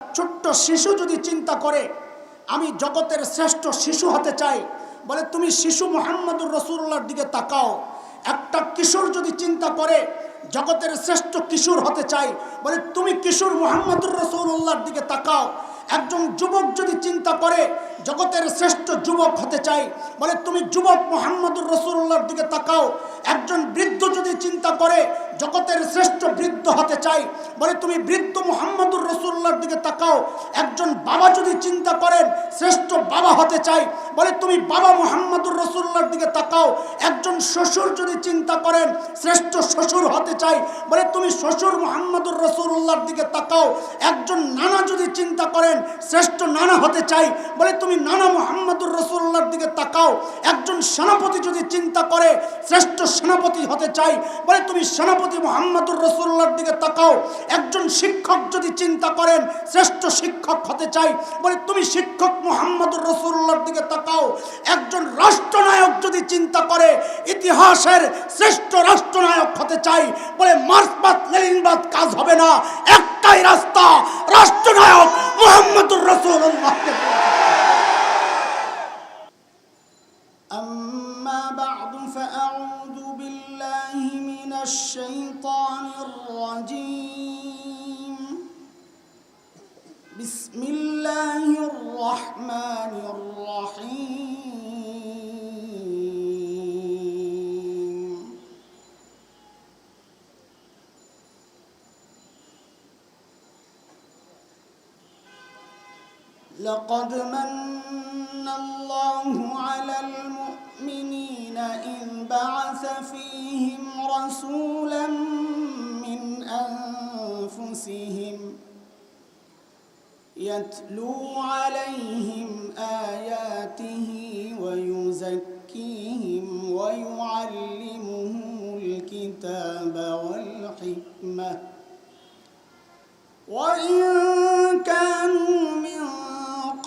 ছোট্ট শিশু যদি চিন্তা করে আমি জগতের শ্রেষ্ঠ শিশু হতে চাই, বলে তুমি শিশু মুহাম্মদুর রাসূলুল্লাহর দিকে তাকাও। একটা কিশোর যদি চিন্তা করে জগতের শ্রেষ্ঠ কিশোর হতে চাই, বলে তুমি কিশোর মুহাম্মদুর রাসূলুল্লাহর দিকে তাকাও। একজন যুবক যদি চিন্তা করে জগতের শ্রেষ্ঠ যুবক হতে চাই, বলে তুমি যুবক মুহাম্মদুর রাসূলুল্লাহর দিকে তাকাও। একজন বৃদ্ধ যদি চিন্তা করে জগতের শ্রেষ্ঠ বৃদ্ধ হতে চাই, বলে তুমি বৃদ্ধ মুহাম্মদুর রাসূলুল্লাহর দিকে তাকাও। একজন বাবা যদি চিন্তা করেন শ্রেষ্ঠ বাবা হতে চাই, বলে তুমি বাবা মুহাম্মদুর রাসূলুল্লাহর দিকে তাকাও। একজন শ্বশুর যদি চিন্তা করেন শ্রেষ্ঠ শ্বশুর হতে চাই, বলে তুমি শ্বশুর মুহাম্মদুর রাসূলুল্লাহর দিকে তাকাও। একজন নানা যদি চিন্তা করেন শ্রেষ্ঠ নানা হতে চাই, বলে তুমি নানা মুহাম্মদুর রাসূলুল্লাহর দিকে তাকাও। একজন সেনাপতি যদি চিন্তা করে শ্রেষ্ঠ সেনাপতি হতে চাই, বলে তুমি সেনাপতি মুহাম্মদুর রাসূলুল্লাহর দিকে তাকাও। একজন শিক্ষক যদি চিন্তা করেন শ্রেষ্ঠ শিক্ষক হতে চাই, বলে তুমি শিক্ষক মুহাম্মদুর রাসূলুল্লাহর দিকে তাকাও। একজন রাষ্ট্রনায়ক যদি চিন্তা করে ইতিহাসের শ্রেষ্ঠ রাষ্ট্রনায়ক হতে চাই, বলে মার্ক্সবাদ লেনিনবাদ কাজ হবে না, একটাই রাস্তা, রাষ্ট্রনায়ক মুহাম্মদুর রাসূলুল্লাহকে। أما بعد فأعوذ بالله من الشيطان الرجيم. بسم الله الرحمن الرحيم. لقد من الله على المؤمنين إذ بعث فيهم رسولا من أنفسهم يتلو عليهم آياته ويزكيهم ويعلمهم الكتاب والحكمة وإن كانوا من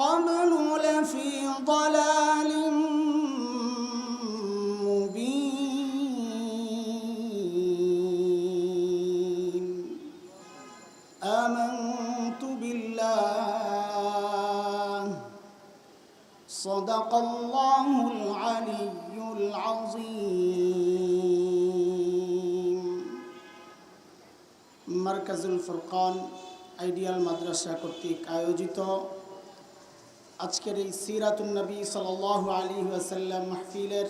قبل لفي ضلال مبين. آمنت بالله صدق الله العلي العظيم. মারকাজুল ফুরকান আইডিয়াল মাদ্রাসা কর্তৃক আয়োজিত আজকের এই সিরাতুন নবী সাল্লাল্লাহু আলাইহি ওয়াসাল্লাম মাহফিলের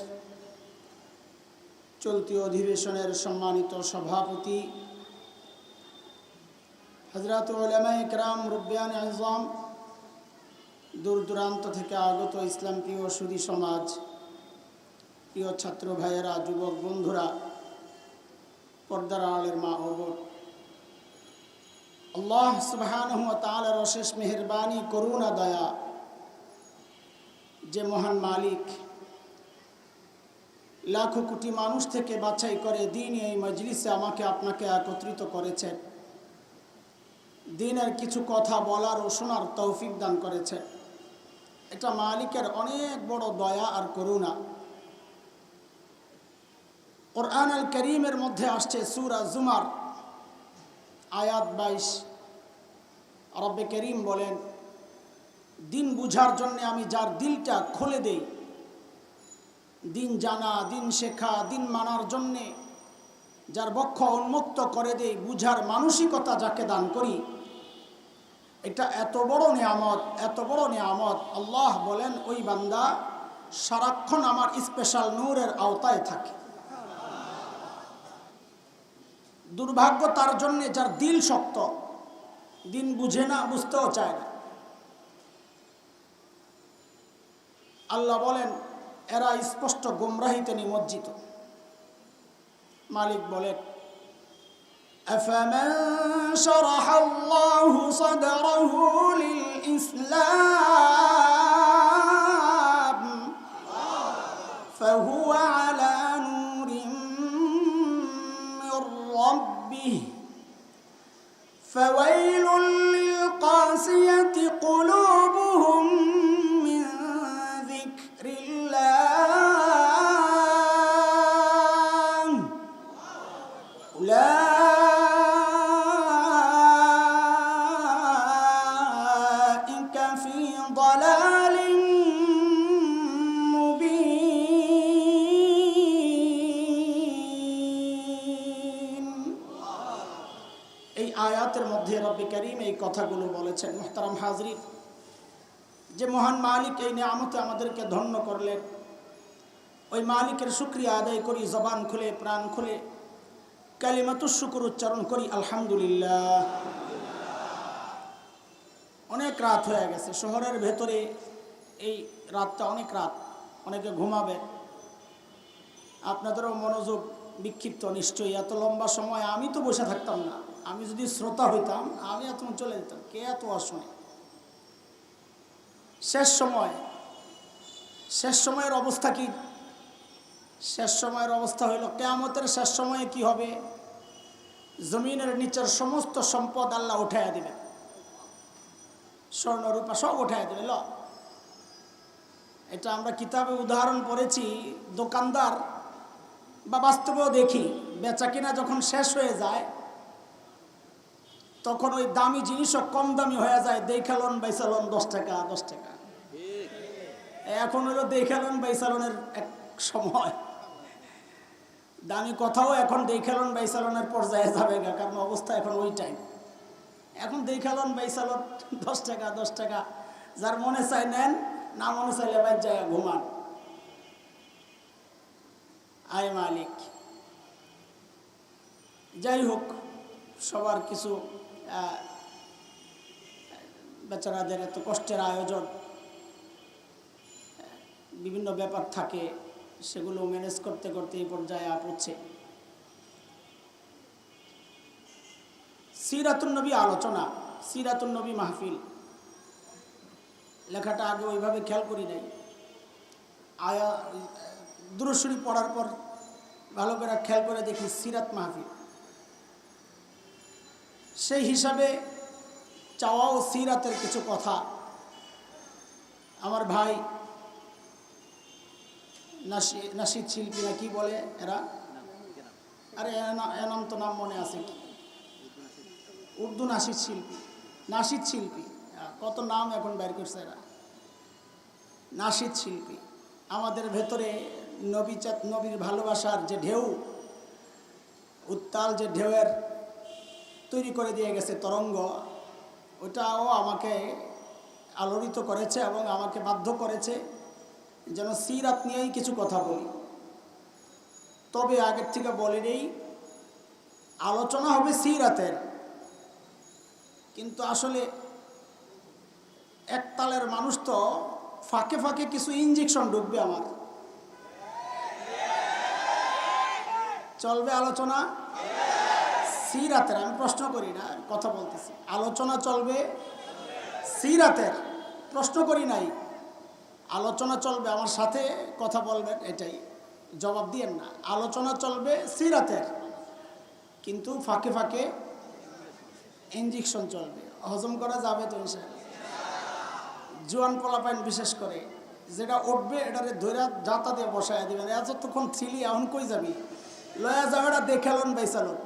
চলতি অধিবেশনের সম্মানিত সভাপতি হযরত উলামায়ে কেরাম, মুরব্বিয়ান আযম, দূর দূরান্ত থেকে আগত ইসলাম প্রিয় সুধী সমাজ, প্রিয় ছাত্র ভাইয়েরা, যুবক বন্ধুরা, পর্দার আড়ালের মা ও বোন, আল্লাহ সুবহানাহু ওয়া তাআলার অশেষ মেহেরবানি, করুণা, দয়া, যে মহান মালিক লাখো কোটি মানুষ থেকে বাছাই করে দিনে এই মজলিসে আমাকে আপনাকে একত্রিত করেছেন, দিনের কিছু কথা বলার ও শোনার তৌফিক দান করেছেন। এটা মালিকের অনেক বড় দয়া আর করুণা। কুরআন আল কারীমের মধ্যে আসছে সূরা জুমার আয়াত 22, রব্বে করিম বলেন, দিন বুঝার জন্য আমি যার দিলটা খুলে দেই, দিন জানা, দিন শেখা, দিন মানার জন্যে যার বক্ষ উন্মুক্ত করে দেই, বুঝার মানসিকতা যাকে দান করি, এটা এত বড় নিয়ামত, এত বড় নিয়ামত। আল্লাহ বলেন ওই বান্দা সারাক্ষণ আমার স্পেশাল নূরের আওতায় থাকে। দুর্ভাগ্য তার জন্যে যার দিল শক্ত, দিন বুঝে না, বুঝতেও চায় না। আল্লাহ বলেন এরা স্পষ্ট গুমরাহিতে নিমজ্জিত। মালিক বলেন, আফামান শারাহাল্লাহু সাদরাহু লিল ইসলাম ফাহুয়া আলা নূরিন মির রাব্বিহি ফাওয়াইলুল লিল কাসিয়াতি কুলুবুহুম মিন যিকরিল্লাহ উলাইকা ضلال مبين এই আয়াতের মধ্যে রব্বে কারীম এই কথাগুলো বলেছেন। মুহতারাম হাজরিন, যে মহান মালিক এই নিয়ামতে আমাদেরকে ধন্য করলেন, ওই মালিকের শুকরিয়া আদায় করি, জবান খুলে প্রাণ খুলে কালিমাতুশ শুকর উচ্চারণ করি আলহামদুলিল্লাহ। অনেক রাত হয়ে গেছে শহরের ভেতরে, এই রাতটা অনেক রাত, অনেকে ঘুমাবে, আপনাদেরও মনোযোগ বিক্ষিপ্ত নিশ্চয়ই। এত লম্বা সময় আমি তো বসে থাকতাম না, আমি যদি শ্রোতা হইতাম আমি এত চলে যেতাম, কে এত আসনে। শেষ সময়ের অবস্থা কি? শেষ সময়ের অবস্থা হইল কিয়ামতের শেষ সময়ে কি হবে? জমিনের নিচের সমস্ত সম্পদ আল্লাহ উঠাইয়া দিবেন, স্বর্ণ রূপা সব উঠাইয়া দিবে। এটা আমরা কিতাবে উদাহরণ পড়েছি। দোকানদার বা বাস্তবেও দেখি, বেচা কিনা যখন শেষ হয়ে যায় তখন ওই দামি জিনিসও কম দামি হয়ে যায়। দেখালন বাইসালন 10 টাকা 10 টাকা। এখন হলো দেখালন বাইসালনের এক সময়, দামি কথাও এখন দেখালন বাইসালনের পর্যায়ে যাবে, কারণ অবস্থা এখন ওই টাইম। এখন দেখালন বাইসালন 10 টাকা 10 টাকা, যার মনে চাই নেন, না মনে চাইলে বাইর জায়গা ঘুমান। আয় মালিক। যাই হোক, সবার কিছু বেচারাদের এত কষ্টের আয়োজন, বিভিন্ন ব্যাপার থাকে, সেগুলো ম্যানেজ করতে করতে এই পর্যায়ে পৌঁছে। সিরাতুন নবী আলোচনা, সিরাতুন নবী মাহফিল, লেখাটা আগে ওইভাবে খেয়াল করি নাই। দুরূদ শরীফ পড়ার পর ভালো করে খেয়াল করে দেখি সিরাত মাহফিল। সেই হিসাবে চাওয়া ও সিরাতের কিছু কথা আমার ভাই নাশিদ শিল্পী না কি বলে এরা, আরে এনাম তো নাম মনে আছে কি, উর্দু নাশিদ শিল্পী, কত নাম এখন বের করছে এরা। নাশিদ শিল্পী আমাদের ভেতরে নবীর ভালোবাসার যে ঢেউ, উত্তাল যে ঢেউয়ের তৈরি করে দিয়ে গেছে তরঙ্গ, ওটাও আমাকে আলোড়িত করেছে এবং আমাকে বাধ্য করেছে যেন সিরাত নিয়েই কিছু কথা বলি। তবে আগের থেকে বলে নেই, আলোচনা হবে সিরাতের, কিন্তু আসলে একতালের মানুষ তো ফাঁকে ফাঁকে কিছু ইঞ্জেকশন ঢুকবে আমার। চলবে আলোচনা সিরাতের, আমি প্রশ্ন করি না, কথা বলতেছি। আলোচনা চলবে সিরাতের, প্রশ্ন করি নাই, আলোচনা চলবে, আমার সাথে কথা বলবেন, এটাই জবাব দিয়েন না। আলোচনা চলবে সিরাতের, কিন্তু ফাঁকে ফাঁকে ইঞ্জেকশন চলবে, হজম করা যাবে তো ইনশাআল্লাহ। জোয়ান পোলাপাইন বিশেষ করে যেটা উঠবে এটারে ধৈরা জাতা দিয়ে বসায় দিবেন। এতক্ষণ ছিলি, এখন কই যাবি, লয়া যাবেটা দেখালন বাইসালন।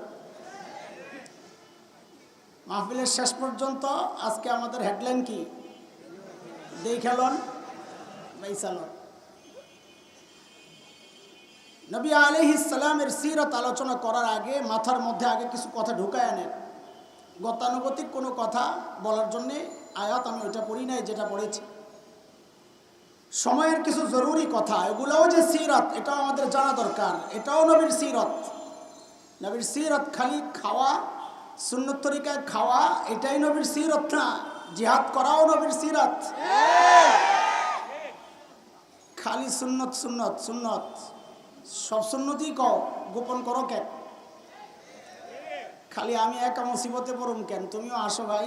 মাহফিলের শেষ পর্যন্ত আজকে আমাদের হেডলাইন কি? দেখালন বাইসালন। নবী আলাইহিস সালামের সিরাত আলোচনা করার আগে মাথার মধ্যে আগে কিছু কথা ঢুকায় আনেন, গতানুগতিক কোনো কথা বলার জন্যে আয়াত আমি ওইটা পড়ি নাই, যেটা পড়েছি সময়ের কিছু জরুরি কথা, এগুলোও যে সিরাত এটাও আমাদের জানা দরকার। এটাও নবীর সিরাত। নবীর সিরাত খালি খাওয়া, সুন্নত তরিকায় খাওয়া, এটাই নবীর সিরাত না। জিহাদ করাও নবীর সিরাত। খালি সুন্নত সুন্নত সুন্নত, সব সুন্নতই কও, গোপন করো কেন? খালি আমি একা মুসিবতে পড়ুম কেন? তুমিও আসো ভাই।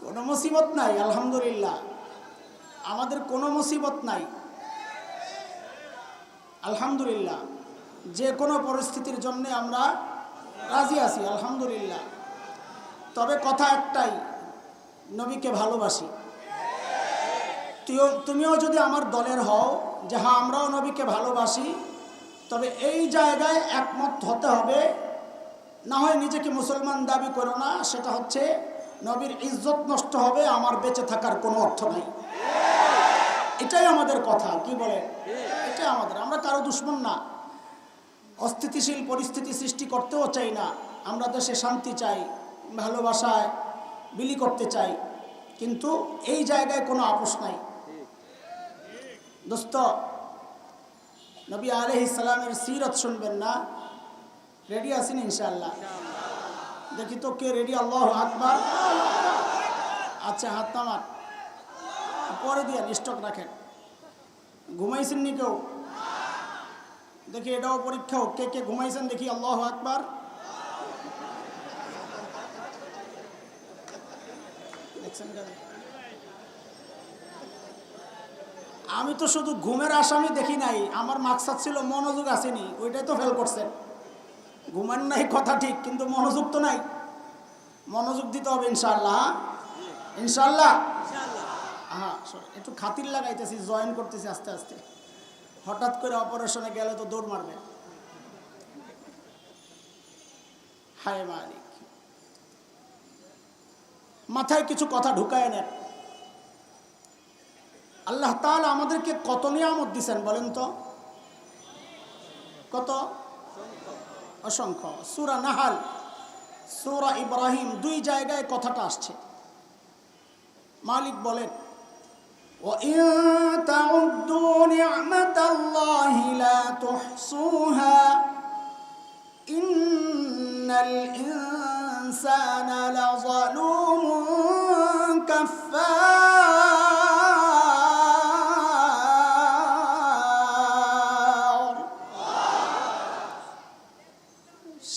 কোনো মুসিবত নাই, আলহামদুলিল্লাহ, আমাদের কোনো মুসিবত নাই, আলহামদুলিল্লাহ। যে কোনো পরিস্থিতির জন্য আমরা রাজি আছি, আলহামদুলিল্লাহ। তবে কথা একটাই, নবীকে ভালোবাসি। তুমিও যদি আমার দলের হও যে হ্যাঁ আমরাও নবীকে ভালোবাসি, তবে এই জায়গায় একমত হতে হবে। না হয় নিজেকে মুসলমান দাবি করো না, সেটা হচ্ছে নবীর ইজ্জত নষ্ট হবে, আমার বেঁচে থাকার কোনো অর্থ নাই। এটাই আমাদের কথা, কি বলে? এটাই আমাদের। আমরা কারো দুশমন না, অস্থিতিশীল পরিস্থিতি সৃষ্টি করতেও চাই না। আমরা দেশে শান্তি চাই, ভালোবাসায় বিলি করতে চাই, কিন্তু এই জায়গায় কোনো আপোষ নাই। দোস্ত, নবী আলাইহিস সালামের সিরত শুনবেন না? রেডি আছেন ইনশাআল্লাহ? দেখি তো কে রেডি? আল্লাহু আকবার। আচ্ছা, হাত নামান, পরে দিয়ে স্টক রাখেন। ঘুমাইছেন নি কেউ? দেখি এটাও পরীক্ষা হোক, কে কে ঘুমাইছেন দেখি। আল্লাহু আকবার। দেখছেন কেন? আমি তো শুধু ঘুমের আসামি দেখি নাই, আমার মাকসাদ ছিল মনোযোগ আসেনি, ওইটাই তো ফেল করছেন। ঘুমান নাই কথা ঠিক, কিন্তু মনোযোগ তো নাই। মনোযোগ দিতে হবে ইনশাআল্লাহ, ইনশাআল্লাহ। হ্যাঁ, একটু খাতির লাগাইতেছি, জয়েন করতেছি আস্তে আস্তে। হঠাৎ করে অপারেশনে গেলে তো দৌড় মারবে। হায় মালিক, মাথায় কিছু কথা ঢুকায় নেন। আল্লাহ তাআলা আমাদেরকে কত নিয়ামত দিয়েছেন বলেন তো? কত? অসংখ্য। সূরা নাহাল, সূরা ইব্রাহিম, দুই জায়গায় কথাটা আসছে। মালিক বলেন, وَإِن تَعُدُّوا نِعْمَةَ اللَّهِ لَا تُحْصُوهَا إِنَّ الْإِنسَانَ لَظَلُومٌ كَفَّارٌ।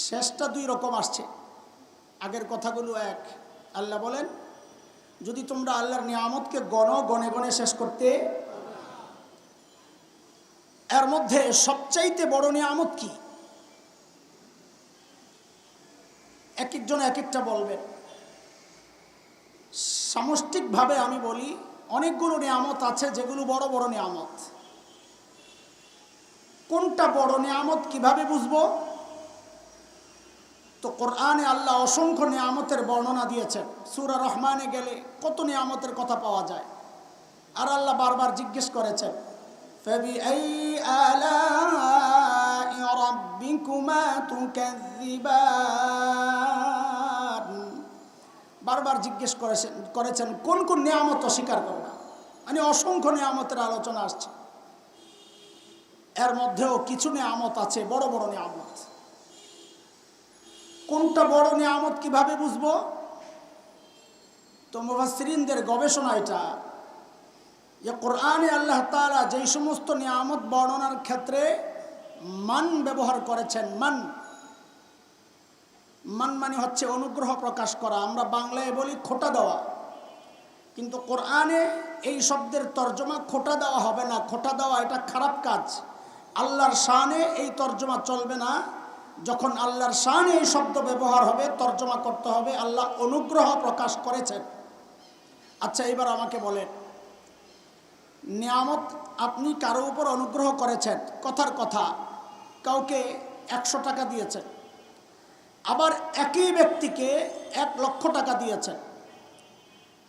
শেষটা দুই রকম আসছে, আগের কথাগুলো এক। আল্লাহ বলেন, যদি তোমরা আল্লাহর নিয়ামতকে গনে গনে শেষ করতে, এর মধ্যে সবচাইতে বড় নিয়ামত কি? এক একজন এক একটা বলবেন। সামষ্টিকভাবে আমি বলি, অনেকগুলো নিয়ামত আছে যেগুলো বড় বড় নিয়ামত। কোনটা বড় নিয়ামত কিভাবে বুঝবো? তো কোরআনে আল্লাহ অসংখ্য নিয়ামতের বর্ণনা দিয়েছেন। সূরা রহমানে গেলে কত নিয়ামতের কথা পাওয়া যায়। আর আল্লাহ বারবার জিজ্ঞেস করেছেন, ফাবিআইয়ি আলাই রাব্বিকুমা তুকাযযিবান। বারবার জিজ্ঞেস করেছেন কোন কোন নিয়ামত অস্বীকার করবা। মানে অসংখ্য নিয়ামতের আলোচনা আসছে। এর মধ্যেও কিছু নিয়ামত আছে বড় বড় নিয়ামত। কোনটা বড় নিয়ামত কিভাবে বুঝবো? তো মুফাসসিরিনদের গবেষণা এটা, যে কোরআনে আল্লাহ তাআলা যেই সমস্ত নিয়ামত বর্ণনার ক্ষেত্রে মান ব্যবহার করেছেন, মান মানে হচ্ছে অনুগ্রহ প্রকাশ করা। আমরা বাংলায় বলি খোটা দেওয়া, কিন্তু কোরআনে এই শব্দের তর্জমা খোটা দেওয়া হবে না। খোটা দেওয়া এটা খারাপ কাজ। আল্লাহর শানে এই তর্জমা চলবে না। যখন আল্লাহর শানে এই শব্দ ব্যবহার হবে, তর্জমা করতে হবে আল্লাহ অনুগ্রহ প্রকাশ করেছেন। আচ্ছা, এবার আমাকে বলেন, নিয়ামত আপনি কারো উপর অনুগ্রহ করেছেন, কথার কথা, কাউকে 100 টাকা দিয়েছেন, আবার একই ব্যক্তিকে 1 লক্ষ টাকা দিয়েছেন।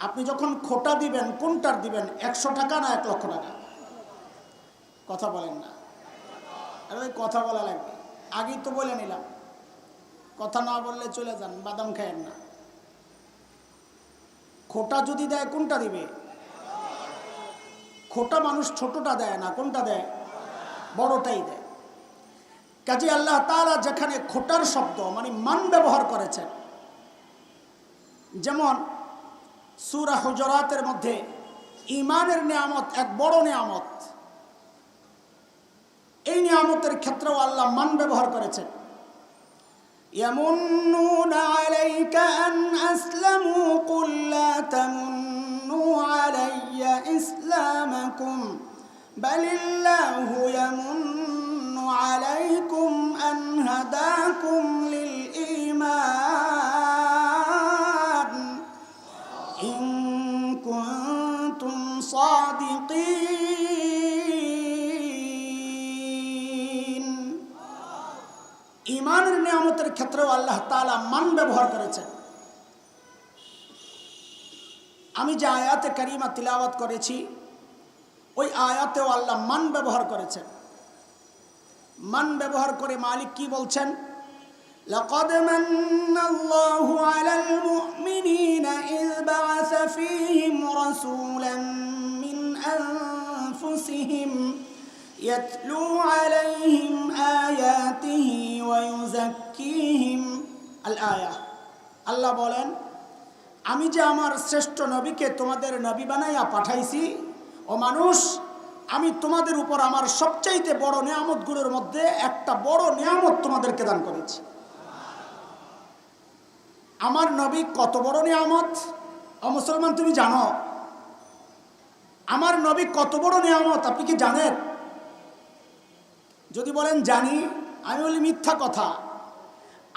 আপনি যখন খোটা দিবেন, কোনটার দিবেন? 100 টাকা না 1 লক্ষ টাকা? কথা বলেন না। আরে ভাই, কথা বলা লাগবে। আগেই তো বলে নিলাম, কথা না বললে চলে যান, বাদাম খায়েন না। খোটা যদি দেয় কোনটা দিবে? খোটা মানুষ ছোটটা দেয় না, কোনটা দেয়? বড়টাই দেয়। কাজে আল্লাহ তাআলা যেখানে খোটার শব্দ মানে মান ব্যবহার করেছেন, যেমন সূরা হুজুরাতের মধ্যে ঈমানের নিয়ামত এক বড় নিয়ামত, এই নিয়ামতের ক্ষেত্রেও আল্লাহ মান ব্যবহার করেছেন। ইয়ামুন্নুনা আলাইকা আন আসলামু কুল লা তামুন্নু আলাইয়া ইসলামাকুম বালিল্লাহু ইয়ামুন্নু আলাইকুম আন হাদাকুম লিল ঈমান ইন কুনতুম সাদিকিন। ঈমানের নিয়ামতের ক্ষেত্রেও আল্লাহ তাআলা মান ব্যবহার করেছেন। আমি যে আয়াতে কারিমা তিলাওয়াত করেছি ওই আয়াতেও আল্লাহ মান ব্যবহার করেছেন। মান ব্যবহার করে মালিক কি বলছেন? লাকাদ মান্নাল্লাহু আলাল মুমিনিনা ইয বা'আসা ফীহিম রাসূলান মিন আনফুসিহিম ইয়াতলু আলাইহিম আয়াতিহি ওয়া ইউযাক্কিহিম। আল আয়া। আল্লাহ বলেন, আমি যে আমার শ্রেষ্ঠ নবীকে তোমাদের নবী বানাইয়া পাঠাইছি, ও মানুষ, আমি তোমাদের উপর আমার সবচাইতে বড় নিয়ামতগুলোর মধ্যে একটা বড় নিয়ামত তোমাদেরকে দান করেছি। আমার নবী কত বড় নিয়ামত, ও মুসলমান তুমি জানো? আমার নবী কত বড় নিয়ামত আপনি কি জানেন? যদি বলেন জানি, আমি বলি মিথ্যা কথা।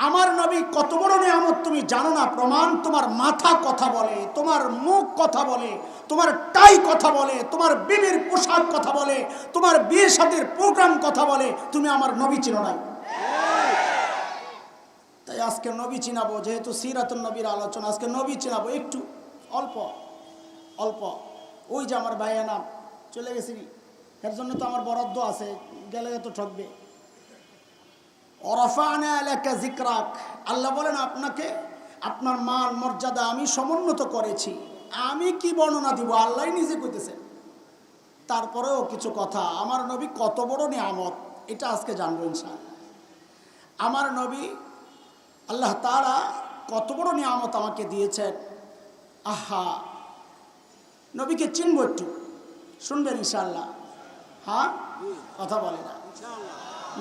আমার নবী কত বড় নিয়ামত তুমি জানো না? প্রমাণ, তোমার মাথা কথা বলে, তোমার মুখ কথা বলে, তোমার টাই কথা বলে, তোমার বিবির পোশাক কথা বলে, তোমার বিয়ে শাদীর প্রোগ্রাম কথা বলে। তুমি আমার নবী চিনো নাই। তাই আজকে নবী চিনাবো, যেহেতু সিরাতুন নবীর আলোচনা, আজকে নবী চিনাবো একটু অল্প অল্প। ওই যে আমার ভাইয়া নাম চলে গেছি, এর জন্য তো আমার বরাদ্দ আছে, গেলে তো ঠকবে। ওরাফানা লাকা যিকরাক, আল্লাহ বলেন আপনাকে আপনার মান মর্যাদা আমি সমুন্নত করেছি। আমি কি বর্ণনা দিব, আল্লাহ নিজে কইতেছেন। তারপরেও কিছু কথা, আমার নবী কত বড় নিয়ামত এটা আজকে জানবো ইনশাআল্লাহ। আমার নবী আল্লাহ তাআলা কত বড় নিয়ামত আমাকে দিয়েছেন। আহা, নবীকে চিনবো, একটু শুনবেন ইনশাআল্লাহ? হ্যাঁ, কথা বলে না।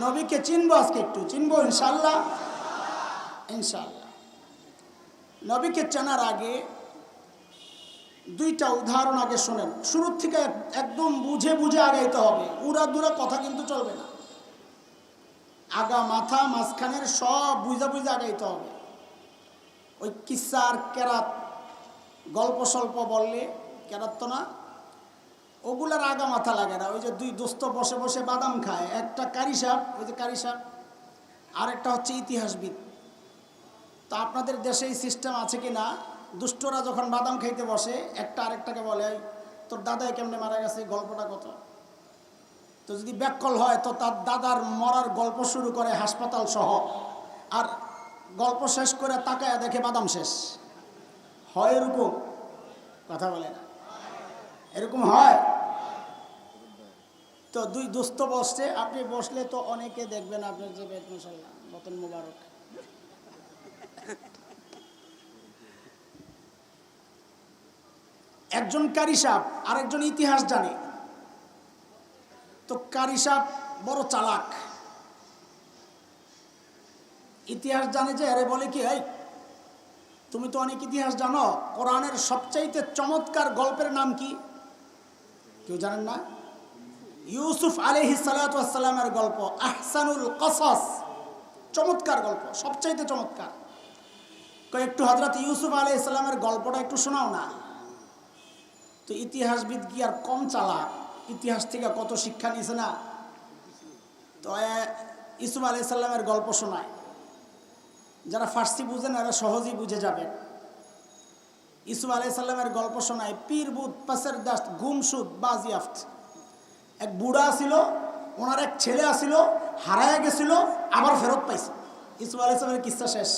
নবীকে চিনবো, আজকে একটু চিনবো ইনশাআল্লাহ। ইনশাআল্লাহ নবীকে চেনার আগে দুইটা উদাহরণ আগে শোনেন। শুরুর থেকে একদম বুঝে বুঝে আগাইতে হবে, উড়াদুরা কথা কিন্তু চলবে না। আগা মাথা মাঝখানের সব বুঝা বুঝে আগাইতে হবে। ওই কিসসা আর কেরাত, গল্প স্বল্প বললে কেরাত তো না, ওগুলার আগা মাথা লাগে না। ওই যে দুই দোস্ত বসে বসে বাদাম খায়, একটা কারি সাহেব, ওই যে কারি সাহেব, আর একটা হচ্ছে ইতিহাসবিদ। তো আপনাদের দেশে এই সিস্টেম আছে কি না? দুষ্টরা যখন বাদাম খাইতে বসে, একটা আরেকটাকে বলে, তোর দাদাই কেমনে মারা গেছে, গল্পটা কত? তো যদি ব্যাককল হয় তো তার দাদার মরার গল্প শুরু করে হাসপাতাল সহ, আর গল্প শেষ করে তাকায় দেখে বাদাম শেষ। হয় এরকম? কথা বলে না, এরকম হয়? তো দুই দোস্ত বসছে, আপনি বসলে তো অনেকে দেখবেন আপনার যে বেদ মাশাআল্লাহ বতন মুবারক। একজন কারি সাহেব, আরেকজন ইতিহাস জানে। তো কারি সাহেব বড় চালাক, ইতিহাস জানে যে, আরে বলে কি, এই তুমি তো অনেক ইতিহাস জানো, কোরআনের সবচাইতে চমৎকার গল্পের নাম কি? কেউ জানেন না? ইউসুফ আলাইহিস সালাতু ওয়াস সালামের গল্প, আহসানুল কসাস, চমৎকার গল্প, সবচাইতে চমৎকার। একটু হযরত ইউসুফ আলাইহিস সালামের গল্পটা একটু শোনাও না। তো ইতিহাসবিদ কি আর কম চালাক? ইতিহাস থেকে কত শিক্ষা নিয়েছে না। তো ইউসুফ আলাইহিস সালামের গল্প শোনায়। যারা ফার্সি বুঝেন এরা সহজেই বুঝে যাবেন। ইউসুফ আলাইহিস সালামের গল্প শোনায় পীর বুধ পাসের দাস্ত গুমসুদ বাজিয়াফত। এক বুড়া ছিল, ওনার এক ছেলে আসিল, হারায় গেছিল, আবার ফেরত পাইছে। ইউসুফ আলাইহিস সালামের কিস্সা শেষ।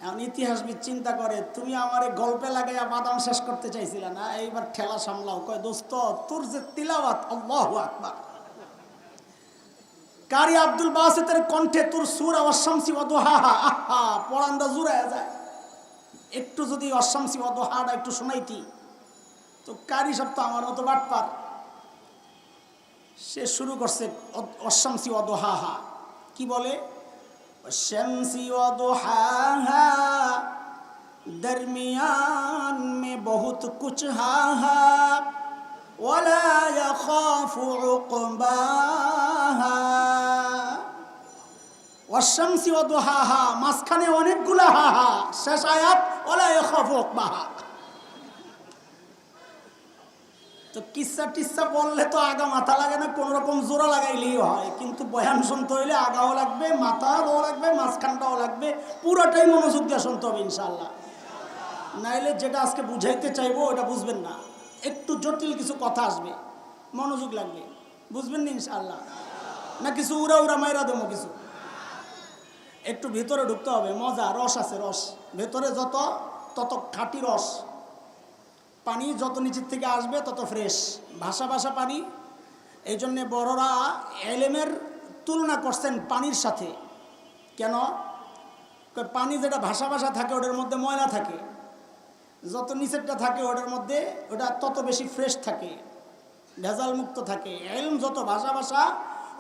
এখন ইতিহাসবিদ চিন্তা করে, তুমি আমার গল্পে লাগাইয়া বাদাম শেষ করতে চাইছিলা না, এইবার ঠেলা সামলাও। কয়, দোস্ত তোর যে তিলাওয়াত, আল্লাহু আকবার, কারি আব্দুল বাসিতের কণ্ঠে তোর সূরা ওয়াশ-শামসি ওয়া দুহাহা, আহা পরানটা জুড়ায়া যায়। একটু যদি ওয়াশ-শামসি ওয়া দুহাটা একটু শোনাইতি। তো কারি সাহেব তো আমার মতো বাটপার, সে শুরু করছে ওয়াশ-শামসি ওয়া দুহাহা। কি বলে? ওয়াশ-শামসি ওয়া দুহাহা দরমিয়ান মে বহুত কুছ হাহা ওয়ালা ইয়াখাফু উকবাহা। ওয়াশ-শামসি ওয়া দুহাহা, মাঝখানে অনেকগুলা হাহা, শেষ আয়াত ওয়ালা ইয়াখাফু উকবাহা। তো কিসসা টিসসা বললে তো আগা মাথা লাগে না, কোন রকম জোড়া লাগাইলেই হয়। কিন্তু বয়ান শুনতে হইলে আগাও লাগবে, মাথাও লাগবে, মাঝখানটাও লাগবে, পুরোটাই মনোযোগ দিয়ে শুনতে হবে ইনশাআল্লাহ। নাইলে যেটা আজকে বুঝাইতে চাইবো ওটা বুঝবেন না, একটু জটিল কিছু কথা আসবে, মনোযোগ লাগবে, বুঝবেন না ইনশাআল্লাহ। না কিছু উড়া উড়া মাইরা দেবো, কিছু একটু ভিতরে ঢুকতে হবে, মজা, রস আছে, রস ভেতরে যত তত খাঁটি রস। পানি যত নিচের থেকে আসবে তত ফ্রেশ, ভাষা ভাষা পানি। এই জন্যে বড়রা এলেমের তুলনা করছেন পানির সাথে। কেন? পানি যেটা ভাষা ভাষা থাকে ওটার মধ্যে ময়লা থাকে, যত নিচেরটা থাকে ওটার মধ্যে ওটা তত বেশি ফ্রেশ থাকে, ভেজাল মুক্ত থাকে। এলম যত ভাষা ভাষা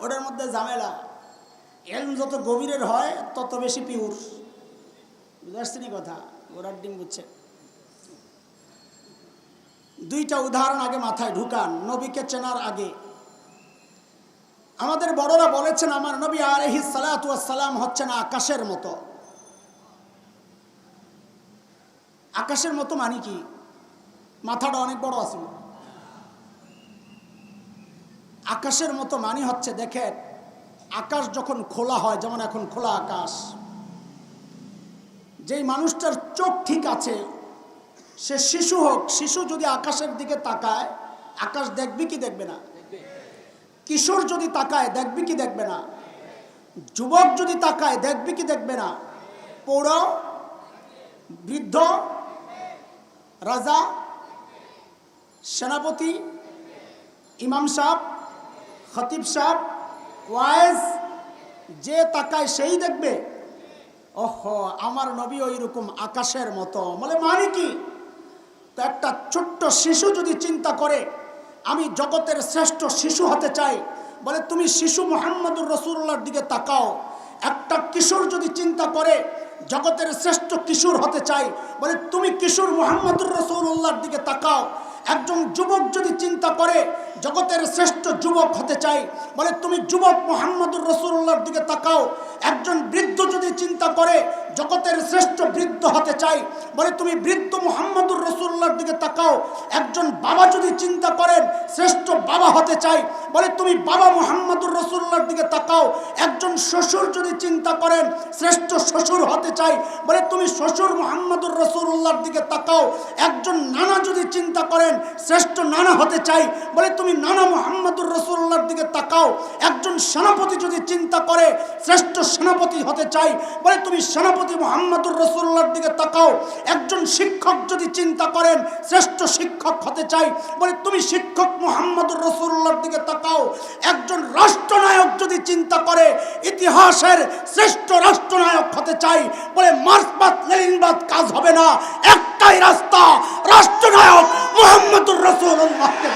ওটার মধ্যে ঝামেলা। এলম যত গভীরের হয় তত বেশি পিওর। বুঝতে পারছেন কথা? ওরার ডিম বুঝছে। দুইটা উদাহরণ আগে মাথায় ঢুকান নবীকে চেনার আগে। আমাদের বড়রা বলেছেন আমার নবী আলাইহিস সালাতু ওয়াস সালাম হচ্ছেন আকাশের মতো। আকাশের মতো মানে কি? মাথাটা অনেক বড় আছে। আকাশের মতো মানে হচ্ছে, দেখেন আকাশ যখন খোলা হয়, যেমন এখন খোলা আকাশ, যেই মানুষটার চোখ ঠিক আছে, সে শিশু হোক, শিশু যদি আকাশের দিকে তাকায় আকাশ দেখবে কি দেখবে না? কিশোর যদি তাকায় দেখবে কি দেখবে না? যুবক যদি তাকায় দেখবে কি দেখবে না? পৌর, বৃদ্ধ, রাজা, সেনাপতি, ইমাম সাহেব, খতিব সাহেব, ওয়াইজ, যে তাকায় সেই দেখবে। ওহো, আমার নবী ওই রকম আকাশের মতো। বলে মানে কি? তো একটা ছোট্ট শিশু যদি চিন্তা করে আমি জগতের শ্রেষ্ঠ শিশু হতে চাই, বলে তুমি শিশু মুহাম্মদুর রাসূলুল্লাহর দিকে তাকাও। একটা কিশোর যদি চিন্তা করে জগতের শ্রেষ্ঠ কিশোর হতে চাই, বলে তুমি কিশোর মুহাম্মদুর রাসূলুল্লাহর দিকে তাকাও। একজন যুবক যদি চিন্তা করে জগতের শ্রেষ্ঠ যুবক হতে চাই, বলে তুমি যুবক মুহাম্মদুর রাসূলুল্লাহর দিকে তাকাও। একজন বৃদ্ধ যদি চিন্তা করে জগতের শ্রেষ্ঠ বৃদ্ধ হতে চাই, বলে তুমি বৃদ্ধ মুহাম্মদুর রাসূলুল্লাহর দিকে তাকাও। একজন বাবা যদি চিন্তা করেন শ্রেষ্ঠ বাবা হতে চাই, বলে তুমি বাবা মুহাম্মদুর রাসূলুল্লাহর দিকে তাকাও। একজন শ্বশুর যদি চিন্তা করেন শ্রেষ্ঠ শ্বশুর হতে চাই, বলে তুমি শ্বশুর মুহাম্মদুর রাসূলুল্লাহর দিকে তাকাও। একজন নানা যদি চিন্তা করেন শ্রেষ্ঠ নানা হতে চাই, বলে তুমি নানা মুহাম্মদুর রাসূলুল্লাহর দিকে তাকাও। একজন সেনাপতি যদি চিন্তা করে শ্রেষ্ঠ সেনাপতি হতে চাই, বলে তুমি সেনাপতি মুহাম্মদুর রাসূলুল্লাহর দিকে তাকাও। একজন শিক্ষক যদি চিন্তা করেন শ্রেষ্ঠ শিক্ষক হতে চাই, বলে তুমি শিক্ষক মুহাম্মদুর রাসূলুল্লাহর দিকে তাকাও। একজন রাষ্ট্রনায়ক যদি চিন্তা করে ইতিহাসের শ্রেষ্ঠ রাষ্ট্রনায়ক হতে চাই, বলে মার্ক্সবাদ লেনিনবাদ কাজ হবে না, একটাই রাস্তা, রাষ্ট্রনায়ক মুহাম্মদুর রাসূলুল্লাহকে।